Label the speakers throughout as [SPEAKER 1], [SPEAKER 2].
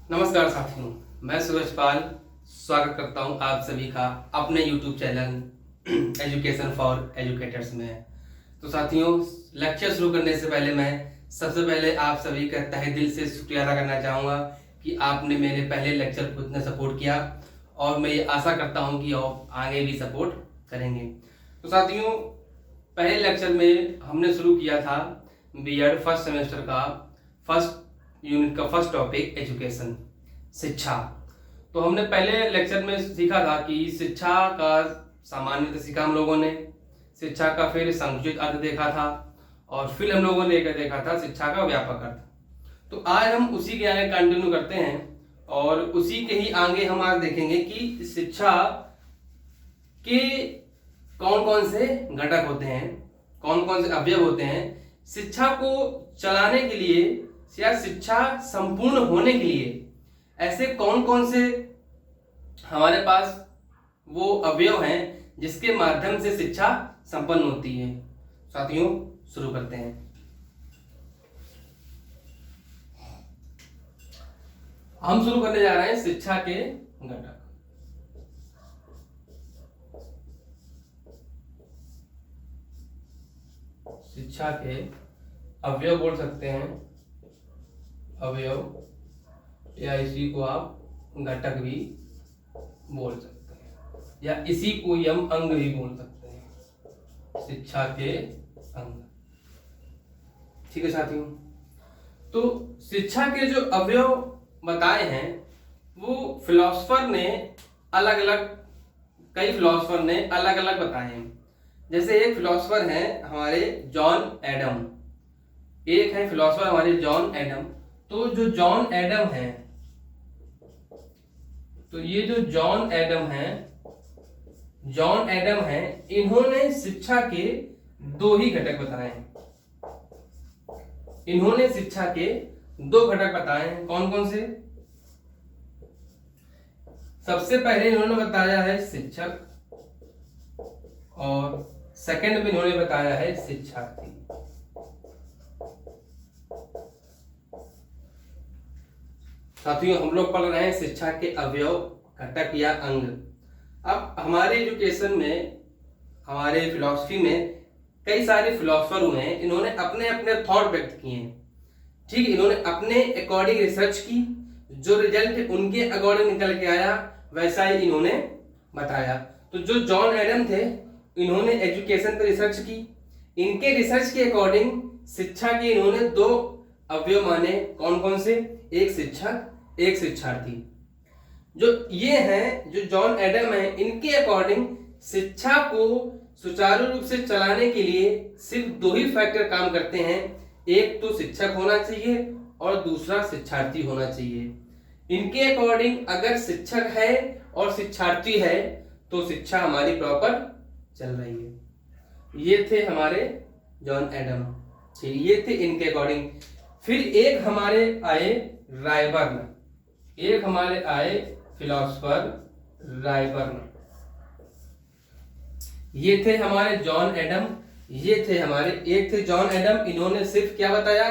[SPEAKER 1] नमस्कार साथियों, मैं सूरज पाल स्वागत करता हूं आप सभी का अपने YouTube channel education for educators में। तो साथियों, लेक्चर शुरू करने से पहले मैं सबसे पहले आप सभी का तहे दिल से शुक्रिया अदा करना चाहूँगा कि आपने मेरे पहले लेक्चर को इतना सपोर्ट किया और मैं ये आशा करता हूँ कि आप आगे भी सपोर्ट करेंगे। तो साथियों, पहले लेक्चर में हमने शुरू किया था बीएड फर्स्ट सेमेस्टर का फर्स्ट यूनिट का फर्स्ट टॉपिक एजुकेशन, शिक्षा। तो हमने पहले लेक्चर में सीखा था कि शिक्षा का सामान्य अर्थ सीखा हम लोगों ने, शिक्षा का फिर संकुचित अर्थ देखा था और फिर हम लोगों ने देखा था शिक्षा का व्यापक अर्थ। तो आज हम उसी के आगे कंटिन्यू करते हैं और उसी के ही आगे हम आज देखेंगे कि शिक्षा के कौन कौन से घटक होते हैं, कौन कौन से अवयव होते हैं। शिक्षा को चलाने के लिए या शिक्षा संपूर्ण होने के लिए ऐसे कौन कौन से हमारे पास वो अवयव हैं जिसके माध्यम से शिक्षा संपन्न होती है। साथियों, शुरू करते हैं। हम शुरू करने जा रहे हैं शिक्षा के घटक। शिक्षा के अवयव बोल सकते हैं, अवयव, या इसी को आप घटक भी बोल सकते हैं या इसी को हम अंग भी बोल सकते हैं, शिक्षा के अंग। ठीक है साथियों, तो शिक्षा के जो अवयव बताए हैं वो फिलोसफर ने अलग अलग, कई फिलोसफर ने अलग अलग बताए हैं। जैसे एक फिलोसफर है हमारे जॉन एडम, एक है फिलोसफर हमारे जॉन एडम। तो जो जॉन एडम है, तो ये जो जॉन एडम है, इन्होंने शिक्षा के दो ही घटक बताए हैं। इन्होंने शिक्षा के दो घटक बताए हैं। कौन कौन से? सबसे पहले इन्होंने बताया है शिक्षक और सेकंड में इन्होंने बताया है शिक्षार्थी। साथियों, हम लोग पढ़ रहे हैं शिक्षा के अवयव, घटक या अंग। अब हमारे एजुकेशन में, हमारे फिलॉसफी में कई सारे फिलोसफर हुए हैं, इन्होंने अपने अपने थॉट व्यक्त किए हैं। ठीक, इन्होंने अपने अकॉर्डिंग रिसर्च की, जो रिजल्ट उनके अकॉर्डिंग निकल के आया वैसा ही इन्होंने बताया। तो जो जॉन एडम थे, इन्होंने एजुकेशन पर रिसर्च की। इनके रिसर्च के अकॉर्डिंग शिक्षा के इन्होंने दो अवयव माने। कौन कौन से? एक शिक्षक, एक शिक्षार्थी। जो ये हैं, जो जॉन एडम है, इनके अकॉर्डिंग शिक्षा को सुचारू रूप से चलाने के लिए सिर्फ दो ही फैक्टर काम करते हैं। एक तो शिक्षक होना चाहिए और दूसरा शिक्षार्थी होना चाहिए। इनके अकॉर्डिंग अगर शिक्षक है और शिक्षार्थी है तो शिक्षा हमारी प्रॉपर चल रही है। ये थे हमारे जॉन एडम, ये थे इनके अकॉर्डिंग। फिर एक हमारे आए रायबर्न, एक हमारे आए फिलोसफर रायबर्न। ये थे हमारे जॉन एडम, ये थे हमारे, एक थे जॉन एडम। इन्होंने सिर्फ क्या बताया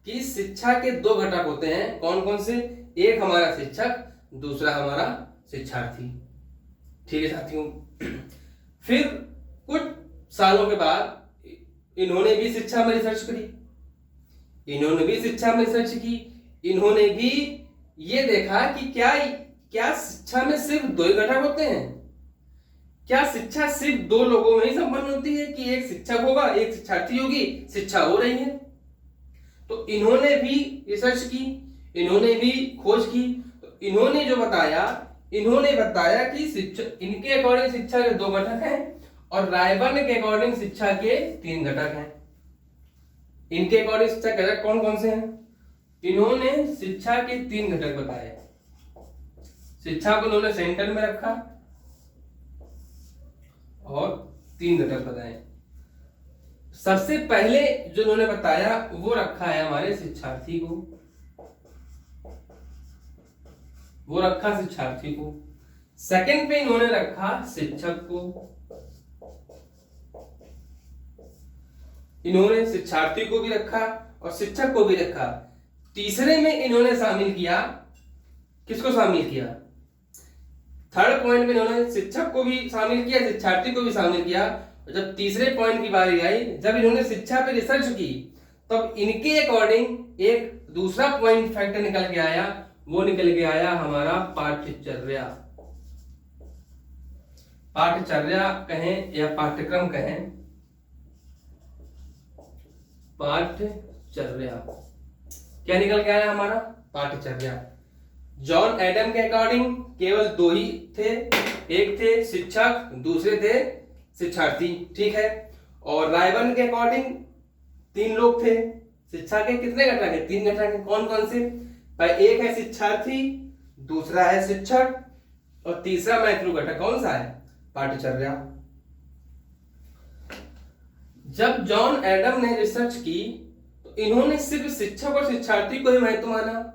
[SPEAKER 1] कि शिक्षा के दो घटक होते हैं। कौन कौन से? एक हमारा शिक्षक, दूसरा हमारा शिक्षार्थी। ठीक है साथियों, फिर कुछ सालों के बाद इन्होंने भी शिक्षा में रिसर्च करी, इन्होंने भी शिक्षा में रिसर्च की। इन्होंने भी ये देखा कि क्या शिक्षा में सिर्फ दो ही घटक होते हैं? क्या शिक्षा सिर्फ दो लोगों में ही संपन्न होती है कि एक शिक्षक होगा, एक शिक्षार्थी होगी, शिक्षा हो रही है? तो इन्होंने भी रिसर्च की, इन्होंने भी खोज की। तो इन्होंने जो बताया, इन्होंने बताया कि शिक्षा, इनके अकॉर्डिंग शिक्षा के दो घटक हैं और रायबर्न के अकॉर्डिंग शिक्षा के तीन घटक हैं। इनके अकॉर्डिंग शिक्षा के घटक कौन कौन से हैं? इन्होंने शिक्षा के तीन घटक बताए। शिक्षा को इन्होंने सेंटर में रखा और तीन घटक बताए। सबसे पहले जो इन्होंने बताया वो रखा है हमारे शिक्षार्थी को, वो रखा शिक्षार्थी को। सेकंड पे इन्होंने रखा शिक्षक को, इन्होंने शिक्षार्थी को भी रखा और शिक्षक को भी रखा। तीसरे में इन्होंने शामिल किया किसको शामिल किया? थर्ड पॉइंट में इन्होंने शिक्षक को भी शामिल किया, शिक्षार्थी को भी शामिल किया। और जब तीसरे पॉइंट की बारी आई, जब इन्होंने शिक्षा पे रिसर्च की, तब इनके अकॉर्डिंग एक दूसरा पॉइंट फैक्टर निकल के आया। वो निकल के आया हमारा पाठ्यचर्या। पाठ्यचर्या कहें या पाठ्यक्रम कहें, पाठ्यचर्या क्या निकल के आया हमारा? पाठ्यचर्या। जॉन एडम के अकॉर्डिंग केवल दो ही थे, एक थे शिक्षक, दूसरे थे शिक्षार्थी, ठीक है। और रायबर्न के अकॉर्डिंग 3 लोग थे। शिक्षा के कितने घटक है? 3 घटक है। कौन कौन से? एक है शिक्षार्थी, दूसरा है शिक्षक, और तीसरा महत्व घटक कौन सा है? पाठ्यचर्या। जब जॉन एडम ने रिसर्च की तो इन्होंने सिर्फ शिक्षक और शिक्षार्थी को ही महत्व माना।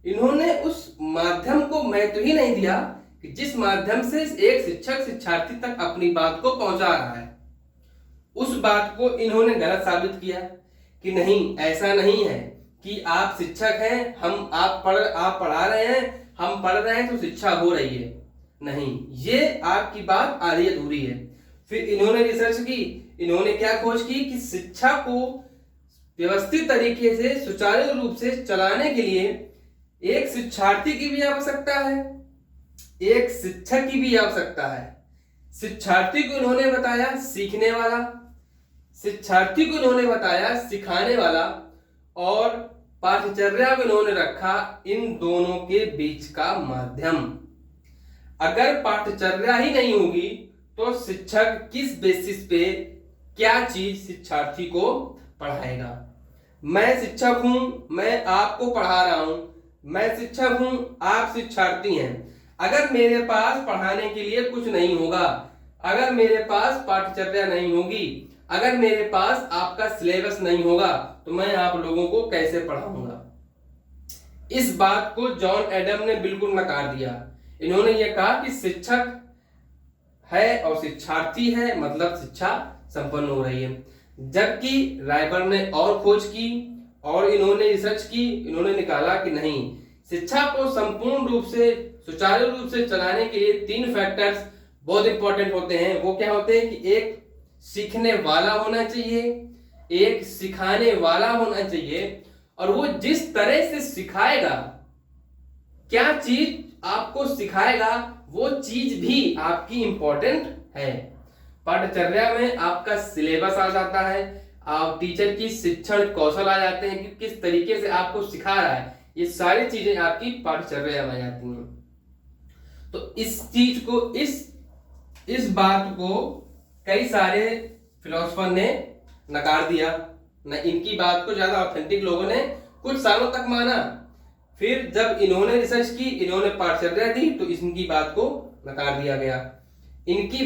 [SPEAKER 1] इन्होंने उस माध्यम को महत्व ही नहीं दिया कि जिस माध्यम से एक शिक्षक शिक्षार्थी तक अपनी बात को पहुंचा रहा है। उस बात को इन्होंने गलत साबित किया कि नहीं, ऐसा नहीं है कि आप शिक्षक हैं, आप पढ़ा रहे हैं, हम पढ़ रहे हैं तो शिक्षा हो रही है। नहीं, ये आपकी बात आधी अधूरी है। फिर इन्होंने रिसर्च की, इन्होंने क्या खोज की कि शिक्षा को व्यवस्थित तरीके से सुचारू रूप से चलाने के लिए एक शिक्षार्थी की भी आवश्यकता है, एक शिक्षक की भी आवश्यकता है। शिक्षार्थी को इन्होंने बताया सीखने वाला, शिक्षार्थी को इन्होंने बताया सिखाने वाला, और पाठ्यचर्या को इन्होंने रखा इन दोनों के बीच का माध्यम। अगर पाठ्यचर्या ही नहीं होगी तो शिक्षक किस बेसिस पे क्या चीज शिक्षार्थी को पढ़ाएगा? मैं शिक्षक हूं, मैं आपको पढ़ा रहा हूं, मैं शिक्षक हूं, आप शिक्षार्थी हैं। अगर मेरे पास पढ़ाने के लिए कुछ नहीं होगा, अगर मेरे पास पाठ्यचर्या नहीं होगी, अगर मेरे पास आपका सिलेबस नहीं होगा, तो मैं आप लोगों को कैसे पढ़ाऊंगा? इस बात को जॉन एडम ने बिल्कुल नकार दिया। इन्होंने ये कहा कि शिक्षक है और शिक्षार्थी है, मतलब शिक्षा संपन्न हो रही है। जबकि रायबर्न ने और खोज की और इन्होंने रिसर्च की, इन्होंने निकाला कि नहीं, शिक्षा को संपूर्ण रूप से सुचारू रूप से चलाने के लिए 3 फैक्टर्स बहुत इंपॉर्टेंट होते हैं। वो क्या होते हैं कि एक सीखने वाला होना चाहिए, एक सिखाने वाला होना चाहिए, और वो जिस तरह से सिखाएगा, क्या चीज आपको सिखाएगा, वो चीज भी आपकी इंपॉर्टेंट है। पाठ्यचर्या में आपका सिलेबस आ जाता है, आप टीचर की शिक्षण कौशल आ जाते हैं कि किस तरीके से आपको सिखा रहा है, ये सारी चीजें आपकी पाठ्यचर्या में आ जाती हैं। तो इस चीज को, इस बात को कई सारे फिलोसफर ने नकार दिया न, इनकी बात को ज्यादा ऑथेंटिक लोगों ने कुछ सालों तक माना। फिर जब इन्होंने रिसर्च की, इन्होंने पाठ्यचर्या दी, तो इनकी बात को नकार दिया गया। इनकी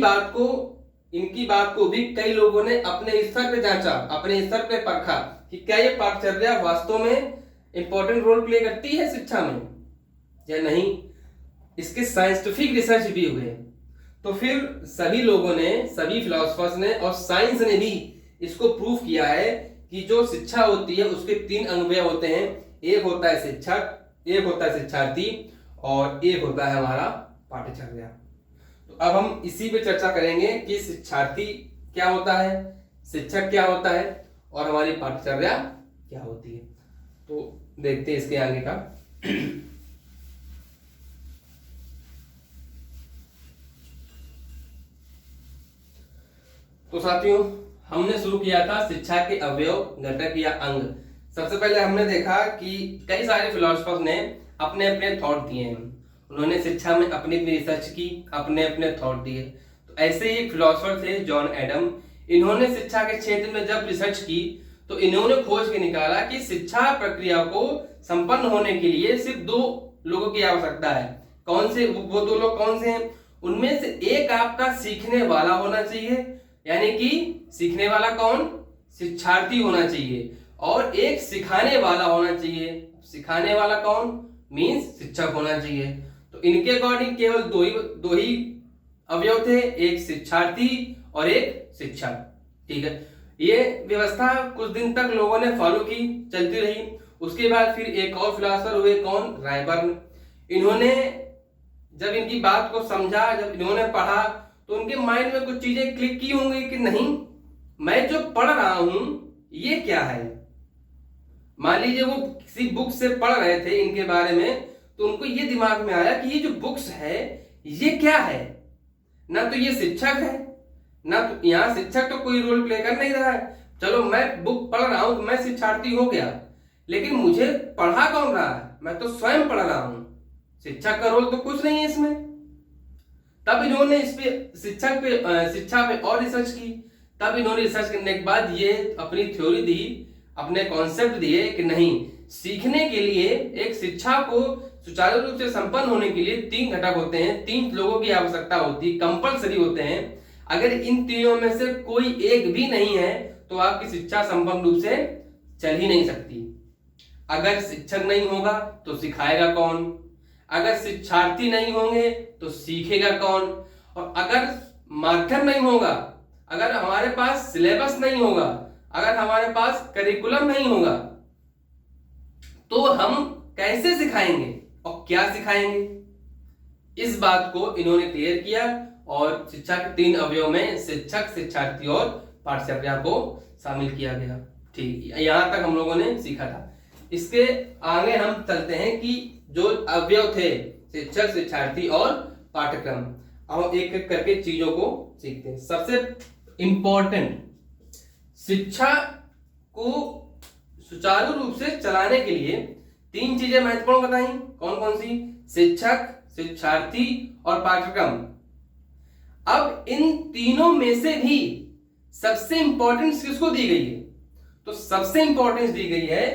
[SPEAKER 1] बात को भी कई लोगों ने अपने स्तर पे जांचा, अपने स्तर पे परखा कि क्या ये पाठ्यचर्या वास्तव में इंपॉर्टेंट रोल प्ले करती है शिक्षा में या नहीं। इसके साइंटिफिक रिसर्च भी हुए। तो फिर सभी लोगों ने, सभी फिलोसफर्स ने और साइंस ने भी इसको प्रूफ किया है कि जो शिक्षा होती है उसके 3 अंग होते हैं। एक होता है शिक्षक, एक होता है शिक्षार्थी, और एक होता है हमारा पाठ्यचर्या। तो अब हम इसी पे चर्चा करेंगे कि शिक्षार्थी क्या होता है, शिक्षक क्या होता है, और हमारी पाठ्यचर्या क्या होती है। तो देखते हैं इसके आगे का। तो साथियों, हमने शुरू किया था शिक्षा के अवयव, घटक या अंग। सबसे पहले हमने देखा कि कई सारे फिलोसफर्स ने अपने अपने थॉट दिए हैं। उन्होंने शिक्षा में अपनी रिसर्च की, अपने अपने थॉट दिए। तो ऐसे ही फिलोसफर थे जॉन एडम। इन्होंने शिक्षा के क्षेत्र में जब रिसर्च की तो इन्होंने खोज के निकाला कि शिक्षा प्रक्रिया को संपन्न होने के लिए सिर्फ 2 लोगों की आवश्यकता है। कौन से वो 2 लोग कौन से हैं? उनमें से एक आपका सीखने वाला होना चाहिए, यानी कि सीखने वाला कौन? शिक्षार्थी होना चाहिए, और एक सिखाने वाला होना चाहिए। सिखाने वाला कौन? मीन्स शिक्षक होना चाहिए। तो इनके अकॉर्डिंग केवल दो ही अवयव थे, एक शिक्षार्थी और एक शिक्षक। ठीक है, ये व्यवस्था कुछ दिन तक लोगों ने फॉलो की, चलती रही। उसके बाद फिर एक और फिलोसफर हुए, कौन? रायबर्न। इन्होंने जब इनकी बात को समझा, जब इन्होंने पढ़ा, तो उनके माइंड में कुछ चीजें क्लिक की होंगी कि नहीं, मैं जो पढ़ रहा हूं ये क्या है। मान लीजिए वो किसी बुक से पढ़ रहे थे इनके बारे में, तो उनको ये दिमाग में आया कि ये जो बुक्स है ये क्या है। ना तो ये शिक्षक है, ना तो यहाँ शिक्षक तो कोई रोल प्ले कर नहीं रहा है। चलो मैं बुक पढ़ रहा हूं तो मैं शिक्षार्थी हो गया, लेकिन मुझे पढ़ा कौन रहा है, मैं तो स्वयं पढ़ रहा हूं। शिक्षक का रोल तो कुछ नहीं है इसमें। तब इन्होंने इस पे शिक्षा पे और रिसर्च की। तब इन्होंने रिसर्च करने के बाद ये अपनी थ्योरी दी, अपने कॉन्सेप्ट दिए कि नहीं, सीखने के लिए एक शिक्षा को सुचारू रूप से संपन्न होने के लिए 3 घटक होते हैं, 3 लोगों की आवश्यकता होती है, कंपलसरी होते हैं। अगर इन तीनों में से कोई एक भी नहीं है तो आपकी शिक्षा संपन्न रूप से चल ही नहीं सकती। अगर शिक्षक नहीं होगा तो सिखाएगा कौन, अगर शिक्षार्थी नहीं होंगे तो सीखेगा कौन, और अगर माध्यम नहीं होगा, अगर हमारे पास सिलेबस नहीं होगा, अगर हमारे पास करिकुलम नहीं होगा, तो हम कैसे सिखाएंगे और क्या सिखाएंगे। इस बात को इन्होंने क्लियर किया और शिक्षा के 3 अवयव में शिक्षक, शिक्षार्थी और पाठचर्या को शामिल किया गया। ठीक, यहां तक हम लोगों ने सीखा था। इसके आगे हम चलते हैं कि जो अवयव थे शिक्षक, शिक्षार्थी और पाठ्यक्रम, अब एक एक करके चीजों को सीखते हैं। सबसे इंपॉर्टेंट, शिक्षा को सुचारू रूप से चलाने के लिए 3 चीजें महत्वपूर्ण बताई। कौन कौन सी? शिक्षक, शिक्षार्थी और पाठ्यक्रम। अब इन तीनों में से भी सबसे इंपॉर्टेंस किसको दी गई है? तो सबसे इंपॉर्टेंस दी गई है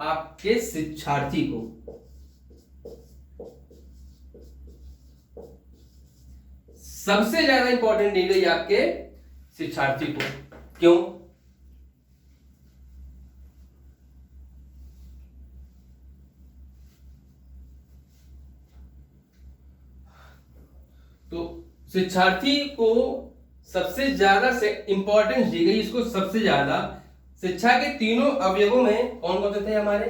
[SPEAKER 1] आपके शिक्षार्थी को। सबसे ज्यादा इंपॉर्टेंट दी गई आपके शिक्षार्थी को। क्यों? तो शिक्षार्थी को सबसे ज्यादा से इंपॉर्टेंस दी गई, इसको सबसे ज्यादा। शिक्षा के तीनों अवयवों में कौन कौन से थे हमारे?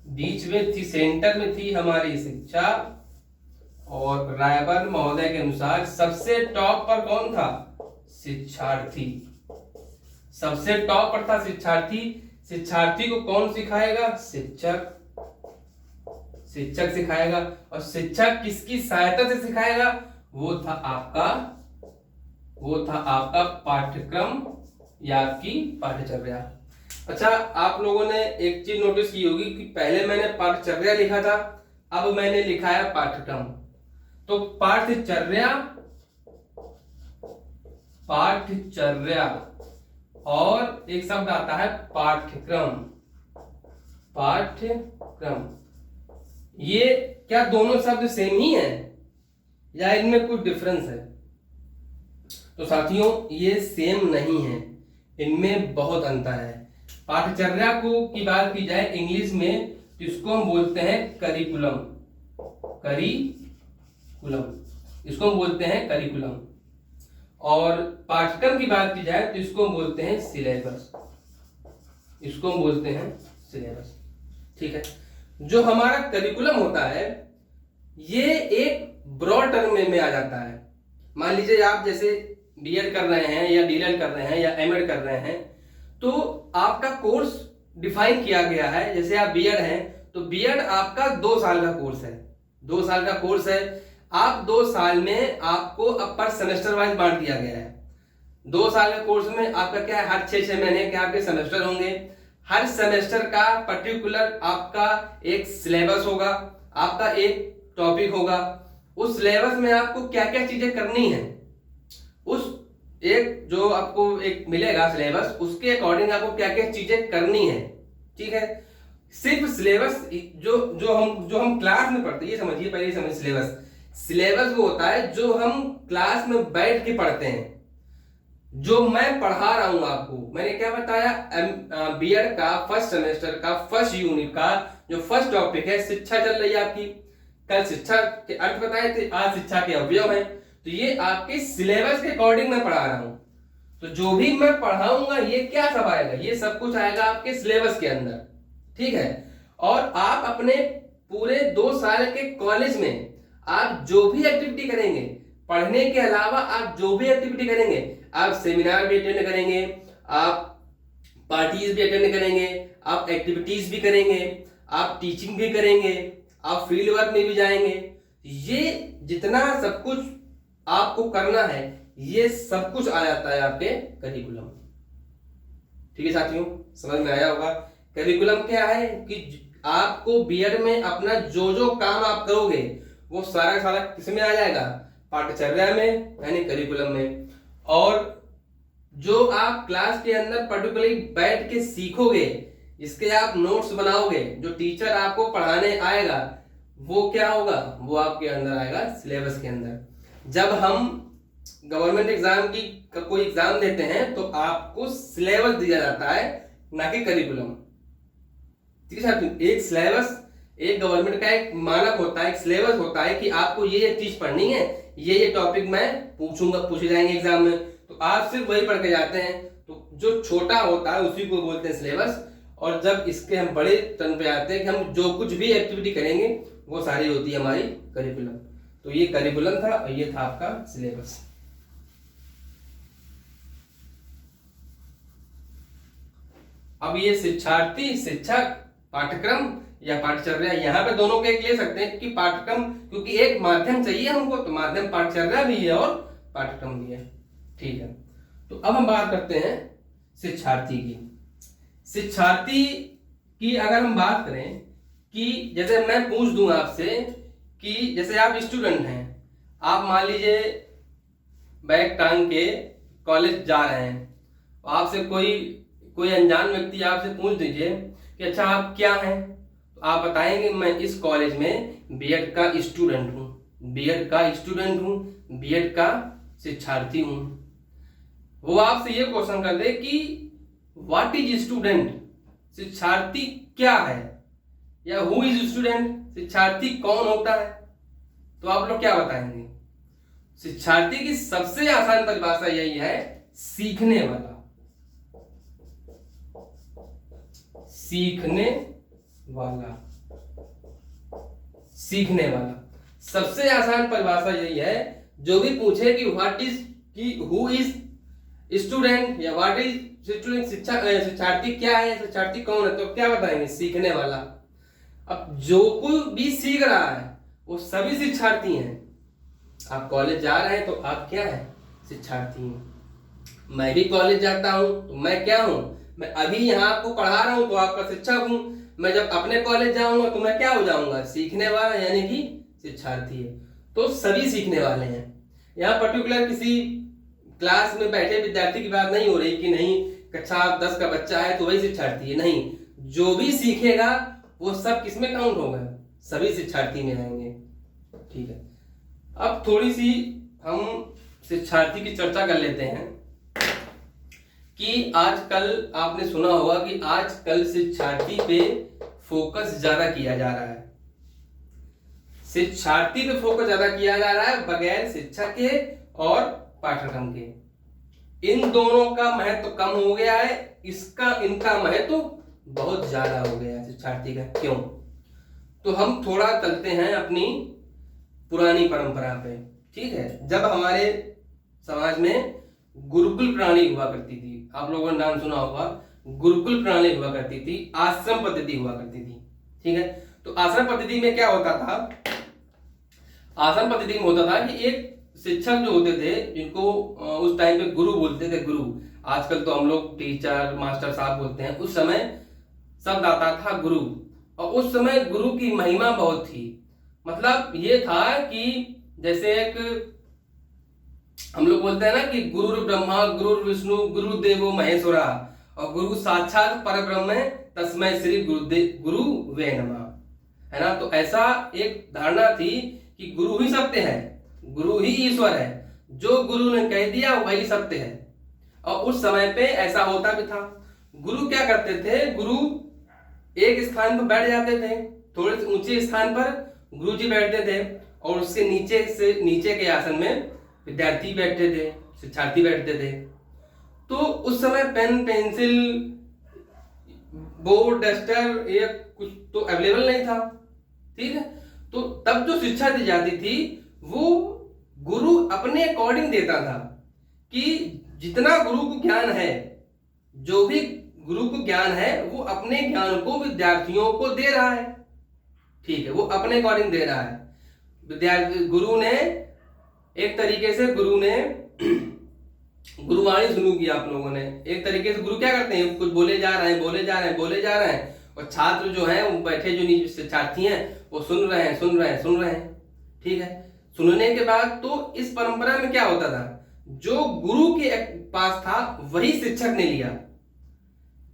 [SPEAKER 1] बीच में थी, सेंटर में थी हमारी शिक्षा, और रायबर्न महोदय के अनुसार सबसे टॉप पर कौन था? शिक्षार्थी। सबसे टॉप पर था शिक्षार्थी। शिक्षार्थी को कौन सिखाएगा? शिक्षक। शिक्षक सिखाएगा, और शिक्षक किसकी सहायता से सिखाएगा? वो था आपका पाठ्यक्रम या आपकी पाठ्यचर्या। अच्छा, आप लोगों ने एक चीज नोटिस की होगी कि पहले मैंने पाठ्यचर्या लिखा था, अब मैंने लिखा है पाठ्यक्रम। तो पाठ्यचर्या और एक शब्द आता है पाठ्यक्रम। ये क्या दोनों शब्द सेम ही है या इनमें कुछ डिफरेंस है? तो साथियों, ये सेम नहीं है, इनमें बहुत अंतर है। पाठ्यचर्या को की बात की जाए इंग्लिश में तो इसको हम बोलते हैं करिकुलम। इसको हम बोलते हैं करिकुलम। और पाठ्यक्रम की बात की जाए तो इसको हम बोलते हैं सिलेबस। ठीक है। जो हमारा करिकुलम होता है ये एक ब्रॉड टर्म में आ जाता है। मान लीजिए आप जैसे बीएड कर रहे हैं या डीएलएड कर रहे हैं या एमएड कर रहे हैं, तो आपका कोर्स डिफाइन किया गया है। जैसे आप बीएड हैं तो बीएड आपका 2 साल का कोर्स है। 2 साल का कोर्स है। आप 2 साल में आपको अब पर सेमेस्टर वाइज बांट दिया गया है। 2 साल के कोर्स में आपका क्या है, हर 6-6 महीने के आपके सेमेस्टर होंगे। हर सेमेस्टर का पर्टिकुलर आपका एक सिलेबस होगा, आपका एक टॉपिक होगा। उस सिलेबस में आपको क्या क्या चीजें करनी है, उस एक जो आपको एक मिलेगा सिलेबस, उसके अकॉर्डिंग आपको क्या क्या चीजें करनी है। ठीक है। सिर्फ सिलेबस जो हम क्लास में पढ़ते हैं, ये समझिए, पहले समझिए सिलेबस वो होता है जो हम क्लास में बैठ के पढ़ते हैं। जो मैं पढ़ा रहा हूं आपको, मैंने क्या बताया, बीएड का फर्स्ट सेमेस्टर का फर्स्ट यूनिट का जो फर्स्ट टॉपिक है, शिक्षा चल रही है आपकी। कल शिक्षा के अर्थ बताए थे, आज शिक्षा के अवयव है। तो ये आपके सिलेबस के अकॉर्डिंग मैं पढ़ा रहा हूं। तो जो भी मैं पढ़ाऊंगा ये क्या सब आएगा, ये सब कुछ आएगा आपके सिलेबस के अंदर। ठीक है। और आप अपने पूरे 2 साल के कॉलेज में आप जो भी एक्टिविटी करेंगे, पढ़ने के अलावा आप जो भी एक्टिविटी करेंगे, आप सेमिनार भी अटेंड करेंगे, आप पार्टीज भी अटेंड करेंगे, आप एक्टिविटीज भी करेंगे, आप टीचिंग भी करेंगे, आप फील्ड वर्क में भी जाएंगे। ये जितना सब कुछ आपको करना है, ये सब कुछ आ जाता है आपके करिकुलम। ठीक है साथियों, समझ में आया होगा। करिकुलम क्या है कि आपको बीएड में अपना जो जो काम आप करोगे वो सारा का सारा किसमें आ जाएगा, पाठ्यचर्या में, यानी करिकुलम में। और जो आप क्लास के अंदर पर्टिकुलरली बैठ के सीखोगे, इसके आप नोट्स बनाओगे, जो टीचर आपको पढ़ाने आएगा, वो क्या होगा, वो आपके अंदर आएगा सिलेबस के अंदर। जब हम गवर्नमेंट एग्जाम की कोई एग्जाम देते हैं तो आपको सिलेबस दिया जाता है, ना कि करिकुलम। ठीक है साथियों, एक सिलेबस, एक गवर्नमेंट का एक मानक होता है, एक सिलेबस होता है कि आपको ये चीज पढ़नी है, ये टॉपिक मैं पूछूंगा, पूछे जाएंगे एग्जाम में, तो आप सिर्फ वही पढ़ के जाते हैं। तो जो छोटा होता है उसी को बोलते हैं सिलेबस। और जब इसके हम बड़े टर्म पे आते हैं कि हम जो कुछ भी एक्टिविटी करेंगे वो सारी होती है हमारी करिकुलम। तो ये करिकुलम था और ये था आपका सिलेबस। अब ये शिक्षार्थी, शिक्षक, पाठ्यक्रम या पाठ्यचर्या, यहाँ पे दोनों के एक ले सकते हैं कि पाठ्यक्रम, क्योंकि एक माध्यम चाहिए हमको, तो माध्यम पाठ्यचर्या भी है और पाठ्यक्रम भी है। ठीक है, तो अब हम बात करते हैं शिक्षार्थी की। शिक्षार्थी की अगर हम बात करें कि जैसे मैं पूछ दूं आपसे कि जैसे आप स्टूडेंट हैं, आप मान लीजिए बैग टांग के कॉलेज जा रहे हैं, आपसे कोई अनजान व्यक्ति आपसे पूछ दीजिए कि अच्छा आप क्या हैं, तो आप बताएंगे मैं इस कॉलेज में बीएड का स्टूडेंट हूँ, बीएड का स्टूडेंट हूँ, बीएड का शिक्षार्थी हूँ। वो आपसे ये क्वेश्चन कर दे कि व्हाट इज स्टूडेंट, शिक्षार्थी क्या है, या हु इज स्टूडेंट, शिक्षार्थी कौन होता है, तो आप लोग क्या बताएंगे? शिक्षार्थी की सबसे आसान परिभाषा यही है, सीखने वाला। सीखने वाला, सीखने वाला, सबसे आसान परिभाषा यही है। जो भी पूछे कि व्हाट इज, कि हु इज स्टूडेंट या व्हाट इज स्टूडेंट, शिक्षार्थी क्या है, शिक्षार्थी कौन है, तो क्या बताएंगे? सीखने वाला। अब जो कोई भी सीख रहा है वो सभी शिक्षार्थी हैं। आप कॉलेज जा रहे हैं तो आप क्या है? शिक्षार्थी हैं। मैं भी कॉलेज जाता हूं तो मैं क्या हूं? मैं अभी यहाँ आपको पढ़ा रहा हूं तो आपका शिक्षक हूं। मैं जब अपने कॉलेज जाऊंगा तो मैं क्या हो जाऊंगा? सीखने वाला, यानी कि शिक्षार्थी है। तो सभी सीखने वाले हैं। यहाँ पर्टिकुलर किसी क्लास में बैठे विद्यार्थी की बात नहीं हो रही कि नहीं कक्षा 10 का बच्चा है तो वही शिक्षार्थी है, नहीं, जो भी सीखेगा वो सब किसमें काउंट होगा? सभी शिक्षार्थी में आएंगे। ठीक है, अब थोड़ी सी हम शिक्षार्थी की चर्चा कर लेते हैं कि आजकल आपने सुना होगा कि आजकल शिक्षार्थी पे फोकस ज्यादा किया जा रहा है। शिक्षार्थी पे फोकस ज्यादा किया जा रहा है बगैर शिक्षक के और पाठ्यक्रम के। इन दोनों का महत्व कम हो गया है, इनका महत्व बहुत ज्यादा हो गया है शिक्षार्थी का। क्यों? तो हम थोड़ा चलते हैं अपनी पुरानी परंपरा पे। ठीक है, जब हमारे समाज में गुरुकुल प्रणाली हुआ करती थी, आप लोगों ने नाम सुना होगा, गुरुकुल प्रणाली हुआ करती थी, आश्रम पद्धति हुआ करती थी। ठीक है, तो आश्रम पद्धति में क्या होता था? आश्रम पद्धति में होता था कि एक शिक्षक जो होते थे, जिनको उस टाइम पे गुरु बोलते थे, गुरु, आजकल तो हम लोग टीचर मास्टर साहब बोलते हैं, उस समय शब्द आता था गुरु। और उस समय गुरु की महिमा बहुत थी। मतलब ये था कि जैसे एक हम लोग बोलते हैं ना कि गुरु ब्रह्मा गुरु विष्णु गुरु देवो महेश्वरा और गुरु साक्षात परब्रह्म तस्मै श्री गुरु वे नमः, है ना। तो ऐसा एक धारणा थी कि गुरु ही सत्य है, गुरु ही ईश्वर है, जो गुरु ने कह दिया वही सत्य है। और उस समय पे ऐसा होता भी था। गुरु क्या करते थे? गुरु एक स्थान पर बैठ जाते थे, थोड़े से ऊंचे स्थान पर गुरु जी बैठते थे और उसके नीचे के आसन में विद्यार्थी बैठते थे, शिक्षार्थी बैठते थे। तो उस समय पेन पेंसिल बोर्ड डस्टर ये कुछ तो अवेलेबल नहीं था। ठीक है। तो तब जो शिक्षा दी जाती थी वो गुरु अपने अकॉर्डिंग देता था कि जितना गुरु को ज्ञान है, जो भी गुरु को ज्ञान है वो अपने ज्ञान को विद्यार्थियों को दे रहा है, ठीक है, वो अपने अकॉर्डिंग दे रहा है। विद्यार्थी गुरु ने एक तरीके से गुरुवाणी सुनू की आप लोगों ने, एक तरीके से गुरु क्या करते हैं, कुछ बोले जा रहे हैं और छात्र जो है वो बैठे, जो शिक्षार्थी हैं वो सुन रहे हैं, ठीक है। सुनने के बाद तो इस परंपरा में क्या होता था, जो गुरु के पास था वही शिक्षक ने लिया।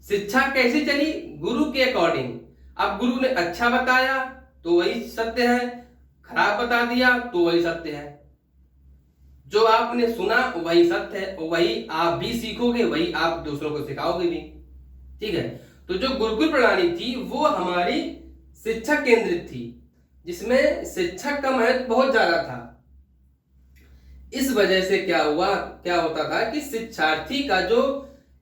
[SPEAKER 1] शिक्षा कैसी चली, गुरु के अकॉर्डिंग। अब गुरु ने अच्छा बताया तो वही सत्य है, खराब बता दिया तो वही सत्य है। जो आपने सुना वही सत्य है, वही आप भी सीखोगे, वही आप दूसरों को सिखाओगे भी, ठीक है। तो जो गुरुकुल प्रणाली थी वो हमारी शिक्षक केंद्रित थी, जिसमें शिक्षक का महत्व बहुत ज्यादा था। इस वजह से क्या होता था कि शिक्षार्थी का जो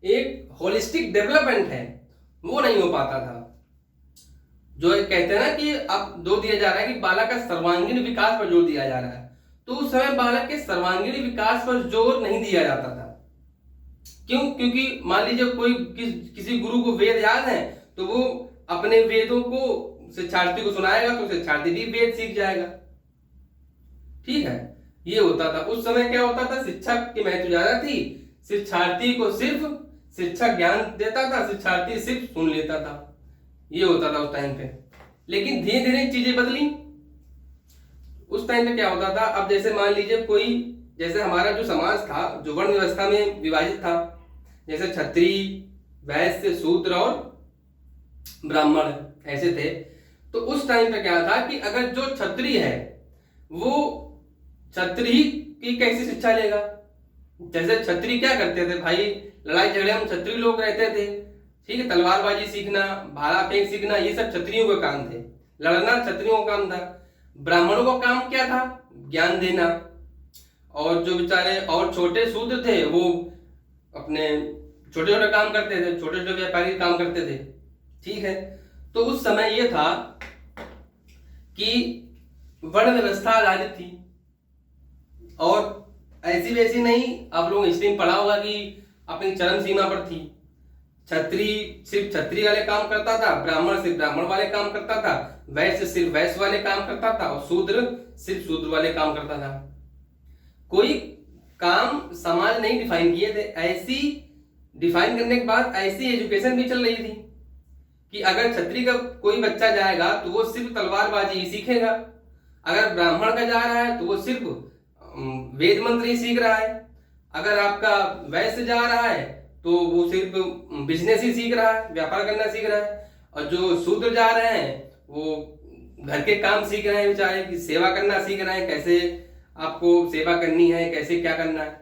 [SPEAKER 1] एक होलिस्टिक डेवलपमेंट है वो नहीं हो पाता था। जो कहते हैं ना कि अब जोर दिया जा रहा है कि बालक का सर्वांगीण विकास पर जोर दिया जा रहा है, तो उस समय बालक के सर्वांगीण विकास पर जोर नहीं दिया जाता था। क्यों? क्योंकि मान लीजिए कोई किसी गुरु को वेद याद है तो वो अपने वेदों को शिक्षार्थी को सुनाएगा तो शिक्षार्थी भी वेद सीख जाएगा, ठीक है। ये होता था उस समय। क्या होता था, शिक्षक की महत्व ज्यादा थी, शिक्षार्थी को सिर्फ शिक्षक ज्ञान देता था, शिक्षार्थी सिर्फ सुन लेता था, ये होता था उस टाइम पे। लेकिन धीरे धीरे चीजें बदली। उस टाइम पे क्या होता था, अब जैसे मान लीजिए कोई, जैसे हमारा जो समाज था जो वर्ण व्यवस्था में विभाजित था, जैसे क्षत्रिय, वैश्य, शूद्र और ब्राह्मण ऐसे थे। तो उस टाइम पे क्या था कि अगर जो क्षत्रिय है वो क्षत्रिय की कैसी शिक्षा लेगा। जैसे क्षत्रिय क्या करते थे भाई, लड़ाई झगड़े में क्षत्रिय लोग रहते थे, ठीक है। तलवारबाजी सीखना, भाला फेंक सीखना, ये सब क्षत्रियों का काम थे, लड़ना क्षत्रियों का काम था। ब्राह्मणों का काम क्या था, ज्ञान देना। और जो बेचारे और छोटे शूद्र थे वो अपने छोटे छोटे काम करते थे, छोटे छोटे व्यापारी काम करते थे, ठीक है। तो उस समय ये था कि वर्ण व्यवस्था आधारित थी और ऐसी वैसी नहीं। आप लोगों हिस्ट्री में पढ़ा होगा कि अपनी चरम सीमा पर थी। क्षत्रिय सिर्फ क्षत्रिय वाले काम करता था, ब्राह्मण सिर्फ ब्राह्मण वाले काम करता था, वैश्य सिर्फ वैश्य वाले काम करता था और शूद्र सिर्फ शूद्र वाले काम करता था। कोई काम समाज नहीं डिफाइन किए थे। ऐसी डिफाइन करने के बाद ऐसी एजुकेशन भी चल रही थी कि अगर क्षत्रिय का कोई बच्चा जाएगा तो वो सिर्फ तलवारबाजी ही सीखेगा, अगर ब्राह्मण का जा रहा है तो वो सिर्फ वेद मंत्र ही सीख रहा है, अगर आपका वैश्य जा रहा है तो वो सिर्फ बिजनेस ही सीख रहा है, व्यापार करना सीख रहा है, और जो शूद्र जा रहे हैं वो घर के काम सीख रहे हैं, बेचारे की सेवा करना सीख रहे हैं, कैसे आपको सेवा करनी है, कैसे क्या करना है।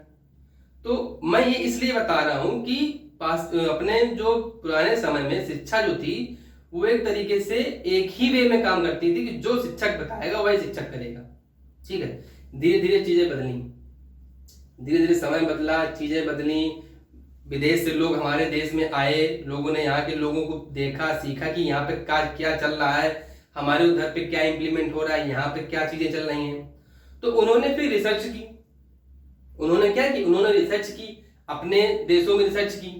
[SPEAKER 1] तो मैं ये इसलिए बता रहा हूं कि अपने जो पुराने समय में शिक्षा जो थी वो एक तरीके से एक ही वे में काम करती थी कि जो शिक्षक बताएगा वही शिक्षक करेगा, ठीक है। धीरे धीरे चीजें बदली, धीरे धीरे समय बदला, चीजें बदली। विदेश से लोग हमारे देश में आए, लोगों ने यहाँ के लोगों को देखा, सीखा कि यहाँ पे क्या चल रहा है, हमारे उधर पे क्या इंप्लीमेंट हो रहा है, यहाँ पे क्या चीजें चल रही हैं। तो उन्होंने फिर रिसर्च की। उन्होंने क्या की, उन्होंने रिसर्च की, अपने देशों में रिसर्च की।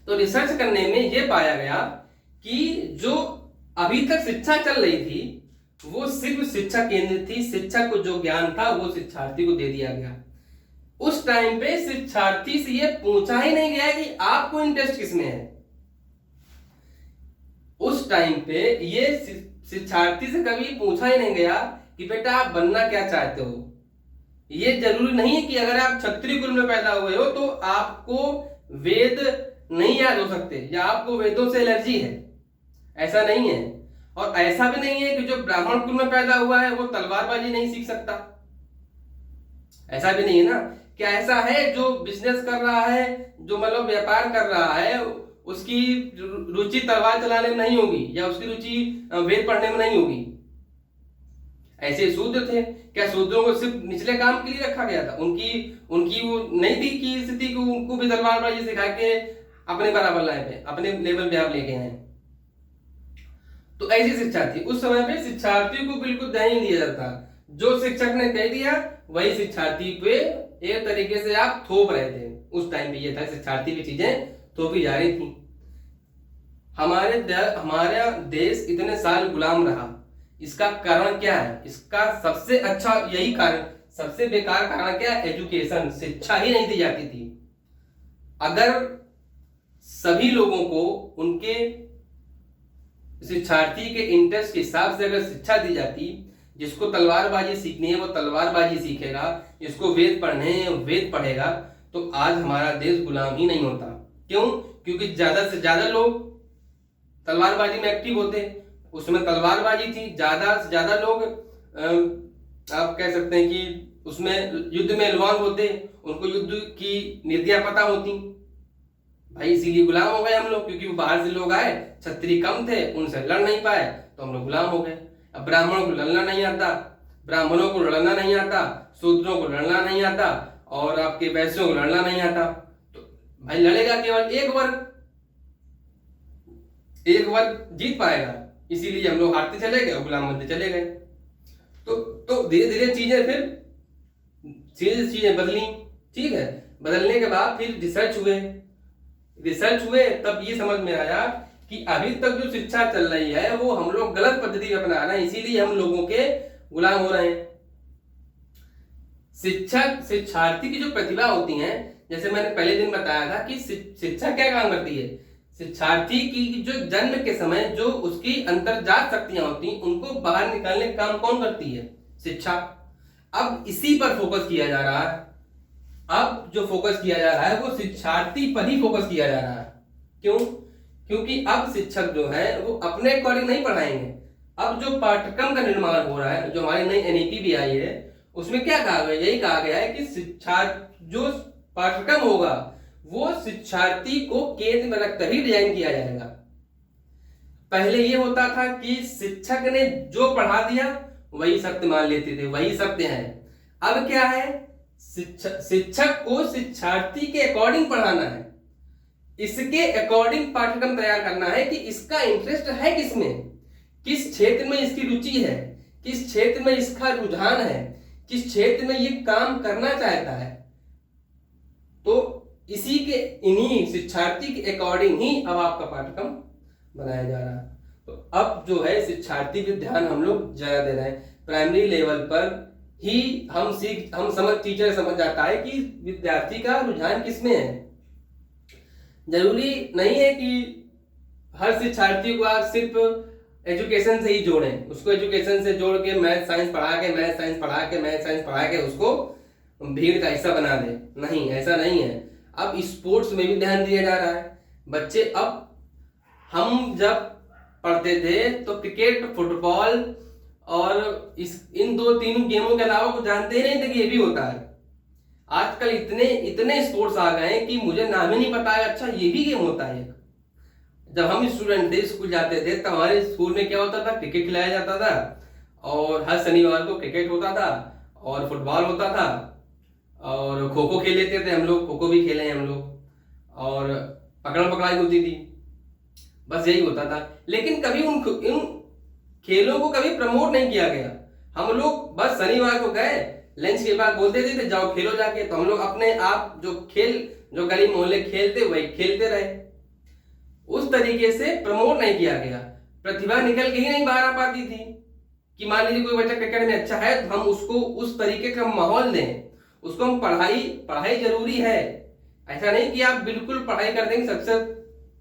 [SPEAKER 1] तो रिसर्च करने में यह पाया गया कि जो अभी तक शिक्षा चल रही थी वो सिर्फ शिक्षा केंद्रित थी। शिक्षक को जो ज्ञान था वो शिक्षार्थी को दे दिया गया। उस टाइम पे शिक्षार्थी से ये पूछा ही नहीं गया कि आपको इंटरेस्ट किसमें है। उस टाइम पे ये शिक्षार्थी से कभी पूछा ही नहीं गया कि बेटा आप बनना क्या चाहते हो। ये जरूरी नहीं है कि अगर आप क्षत्रिय कुल में पैदा हुए हो तो आपको वेद नहीं याद हो सकते या आपको वेदों से एलर्जी है, ऐसा नहीं है। और ऐसा भी नहीं है कि जो ब्राह्मण कुल में पैदा हुआ है वो तलवारबाजी नहीं सीख सकता, ऐसा भी नहीं है ना। क्या ऐसा है जो बिजनेस कर रहा है, जो मतलब व्यापार कर रहा है, उसकी रुचि तलवार चलाने में नहीं होगी या उसकी रुचि वेद पढ़ने में नहीं होगी। ऐसे शूद्र थे, क्या शूद्रों को सिर्फ निचले काम के लिए रखा गया था? उनकी वो नहीं थी कि स्थिति को उनको भी तलवारबाजी सिखा के अपने बराबर लाए पे, अपने लेवल पे आप लेके आए। तो ऐसी शिक्षा थी उस समय पे, शिक्षार्थी को बिल्कुल ध्यान नहीं दिया जाता, जो शिक्षक ने कह दिया वही शिक्षार्थी पे एक तरीके से आप थोप रहे थे। उस टाइम पे ये था, शिक्षार्थी की चीजें थोपी जा रही थी। हमारा देश इतने साल गुलाम रहा, इसका कारण क्या है? इसका सबसे अच्छा यही कारण, सबसे बेकार कारण क्या है? एजुकेशन, शिक्षा ही नहीं दी जाती थी। अगर सभी लोगों को उनके शिक्षार्थी के इंटरेस्ट के हिसाब से अगर शिक्षा दी जाती, जिसको तलवारबाजी सीखनी है वो तलवारबाजी सीखेगा, जिसको वेद पढ़ने हैं वेद पढ़ेगा, तो आज हमारा देश गुलाम ही नहीं होता। क्यों? क्योंकि ज्यादा से ज्यादा लोग तलवारबाजी में एक्टिव होते, उसमें तलवारबाजी थी, ज्यादा से ज्यादा लोग आप कह सकते हैं कि उसमें युद्ध में इन्वॉल्व होते, उनको युद्ध की नीतियां पता होती। भाई इसीलिए गुलाम हो गए हम लोग, क्योंकि बाहर से लोग आए, क्षत्रिय कम थे, उनसे लड़ नहीं पाए, तो हम लोग गुलाम हो गए। अब ब्राह्मणों को लड़ना नहीं आता, ब्राह्मणों को लड़ना नहीं आता, शूद्रों को लड़ना नहीं आता, और आपके वैश्यों को लड़ना नहीं आता, तो भाई लड़ेगा केवल एक वर्ग जीत पाएगा। इसीलिए हम लोग हारते चले गए और गुलाम बनते चले गए। तो धीरे धीरे चीजें बदली। ठीक है, बदलने के बाद फिर रिसर्च हुए, तब ये समझ में आया कि अभी तक जो शिक्षा चल रही है वो हम लोग गलत पद्धति अपना रहे हैं, इसीलिए हम लोगों के गुलाम हो रहे हैं। शिक्षार्थी की जो प्रतिभा होती है, जैसे मैंने पहले दिन बताया था कि शिक्षा क्या काम करती है, शिक्षार्थी की जो जन्म के समय जो उसकी अंतर्जात शक्तियां होती हैं उनको बाहर निकालने का काम कौन करती है? शिक्षा। अब इसी पर फोकस किया जा रहा है। अब जो फोकस किया जा रहा है वो शिक्षार्थी पर ही फोकस किया जा रहा है। क्यों? क्योंकि अब शिक्षक जो है वो अपने अकॉर्डिंग नहीं पढ़ाएंगे। अब जो पाठ्यक्रम का निर्माण हो रहा है, जो हमारी नई एनईपी भी आई है, उसमें क्या कहा गया? यही कहा गया है कि शिक्षा जो पाठ्यक्रम होगा वो शिक्षार्थी को केंद्र में रखकर ही डिजाइन किया जाएगा। पहले ये होता था कि शिक्षक ने जो पढ़ा दिया वही सत्य मान लेते थे, वही सत्य है। अब क्या है? शिक्षक को शिक्षार्थी के अकॉर्डिंग पढ़ाना है, इसके अकॉर्डिंग पाठ्यक्रम तैयार करना है कि इसका इंटरेस्ट है किसमें, किस क्षेत्र में इसकी रुचि है, किस क्षेत्र में इसका रुझान है, किस क्षेत्र में ये काम करना चाहता है। तो इसी के इन्हीं शिक्षार्थी के अकॉर्डिंग ही अब आपका पाठ्यक्रम बनाया जा रहा है। तो अब जो है शिक्षार्थी पे ध्यान हम लोग ज्यादा दे रहे हैं। प्राइमरी लेवल पर ही टीचर समझ जाता है कि विद्यार्थी का रुझान किसमें है। जरूरी नहीं है कि हर शिक्षार्थी को आप सिर्फ एजुकेशन से ही जोड़ें, उसको एजुकेशन से जोड़ के मैथ साइंस पढ़ा के उसको भीड़ का हिस्सा बना दे। नहीं, ऐसा नहीं है। अब स्पोर्ट्स में भी ध्यान दिया जा रहा है। बच्चे, अब हम जब पढ़ते थे तो क्रिकेट, फुटबॉल और इन 2-3 गेमों के अलावा कुछ जानते ही नहीं थे कि ये भी होता है। आजकल इतने स्पोर्ट्स आ गए हैं कि मुझे नाम ही नहीं पता है, अच्छा ये भी गेम होता है। जब हम स्टूडेंट थे, स्कूल जाते थे, तो हमारे स्कूल में क्या होता था? क्रिकेट खिलाया जाता था, और हर शनिवार को क्रिकेट होता था, और फुटबॉल होता था, और खो खो खेल लेते थे हम लोग, खो खो भी खेले हैं हम लोग, और पकड़ पकड़ाई होती थी। बस यही होता था। लेकिन कभी इन खेलों को कभी प्रमोट नहीं किया गया। हम लोग बस शनिवार को गए, लंच के बाद बोलते थे जाओ खेलो जाके, तो हम लोग अपने आप जो गली मोहल्ले खेलते वही खेलते रहे। उस तरीके से प्रमोट नहीं किया गया। प्रतिभा निकल के ही नहीं बाहर आ पाती थी कि मान लीजिए कोई बच्चा क्रिकेट में अच्छा है तो हम उसको उस तरीके का माहौल दें, उसको हम पढ़ाई जरूरी है। ऐसा नहीं कि आप बिल्कुल पढ़ाई कर देंगे सक्सेस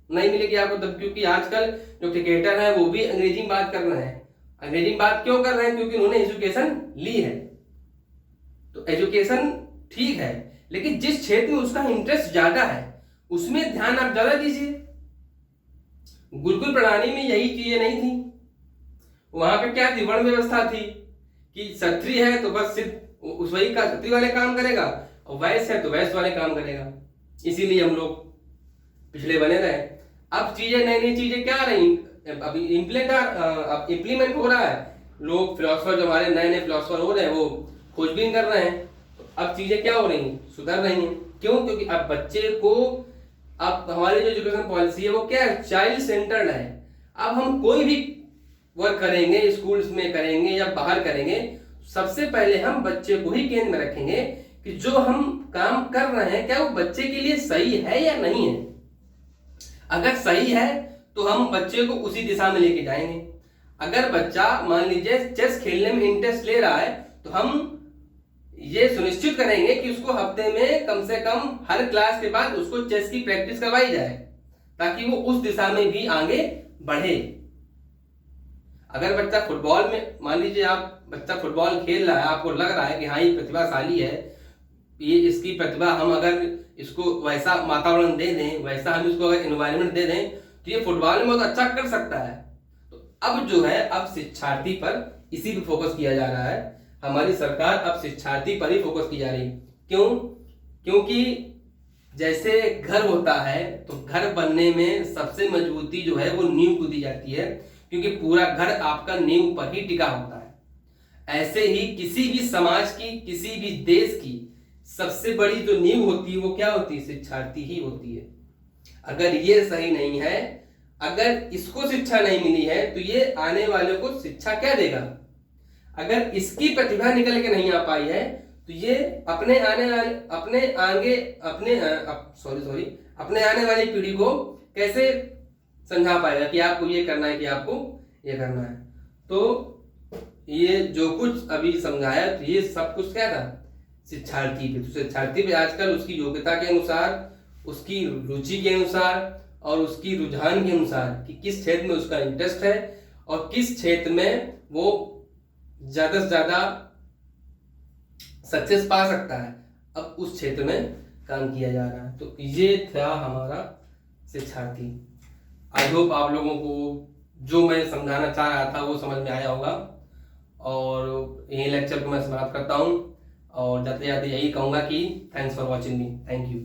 [SPEAKER 1] नहीं मिलेगी आपको तब, क्योंकि आजकल जो क्रिकेटर है वो भी अंग्रेजी में बात कर रहे हैं। अंग्रेजी में बात क्यों कर रहे हैं? क्योंकि उन्होंने एजुकेशन ली है। तो एजुकेशन ठीक है, लेकिन जिस क्षेत्र में उसका इंटरेस्ट ज्यादा है उसमें ध्यान आप ज्यादा दीजिए। गुरुकुल प्रणाली में यही चीजें नहीं थी। वहां पे क्या थी? वर्ण व्यवस्था थी कि क्षत्रिय है तो बस सिर्फ उस वही का क्षत्रिय वाले काम करेगा, और वैश्य है तो वैश्य वाले काम करेगा। इसीलिए हम लोग पिछले बने रहे। अब चीजें नई चीजें क्या रही, अभी इम्प्लीमेंट हो रहा है। लोग फिलोसफर, जो हमारे नए फिलोसफर हो रहे हैं, वो खोजबीन कर रहे हैं। तो अब चीजें क्या हो रही, सुधर रही हैं। क्यों? क्योंकि अब बच्चे को, अब हमारी जो एजुकेशन पॉलिसी है वो क्या है? चाइल्ड सेंटर्ड है। अब हम कोई भी वर्क करेंगे, स्कूल्स में करेंगे या बाहर करेंगे, सबसे पहले हम बच्चे को ही केंद्र में रखेंगे कि जो हम काम कर रहे हैं क्या वो बच्चे के लिए सही है या नहीं है। अगर सही है तो हम बच्चे को उसी दिशा में लेके जाएंगे। अगर बच्चा मान लीजिए चेस खेलने में इंटरेस्ट ले रहा है तो हम ये सुनिश्चित करेंगे कि उसको हफ्ते में कम से कम हर क्लास के बाद उसको चेस की प्रैक्टिस करवाई जाए, ताकि वो उस दिशा में भी आगे बढ़े। अगर बच्चा फुटबॉल में, मान लीजिए आप बच्चा फुटबॉल खेल रहा है, आपको लग रहा है कि हाँ ये प्रतिभाशाली है, ये इसकी प्रतिभा, हम अगर इसको वैसा वातावरण दे दें, वैसा हम इसको अगर एनवायरनमेंट दे दें तो ये फुटबॉल में बहुत अच्छा कर सकता है। तो अब जो है, अब शिक्षार्थी पर इसी पे फोकस किया जा रहा है। हमारी सरकार अब शिक्षार्थी पर ही फोकस की जा रही है। क्यों? क्योंकि जैसे घर होता है तो घर बनने में सबसे मजबूती जो है वो नींव को दी जाती है, क्योंकि पूरा घर आपका नींव पर ही टिका होता है। ऐसे ही किसी भी समाज की, किसी भी देश की सबसे बड़ी जो नींव होती है वो क्या होती है? शिक्षार्थी ही होती है। अगर ये सही नहीं है, अगर इसको शिक्षा नहीं मिली है तो ये आने वाले को शिक्षा क्या देगा? अगर इसकी प्रतिभा निकल के नहीं आ पाई है तो ये अपने आने वाली पीढ़ी को कैसे समझा पाएगा कि आपको ये करना है, कि आपको ये करना है। तो ये जो कुछ अभी समझाया तो ये सब कुछ क्या था? शिक्षार्थी पे। तो शिक्षार्थी पे आजकल उसकी योग्यता के अनुसार, उसकी रुचि के अनुसार और उसकी रुझान के अनुसार कि किस क्षेत्र में उसका इंटरेस्ट है और किस क्षेत्र में वो ज्यादा से ज्यादा सक्सेस पा सकता है, अब उस क्षेत्र में काम किया जा रहा है। तो ये था हमारा शिक्षार्थी। आई होप आप लोगों को जो मैं समझाना चाह रहा था वो समझ में आया होगा, और यही लेक्चर को मैं समाप्त करता हूँ और जाते जाते यही कहूँगा कि thanks for watching me. Thank you.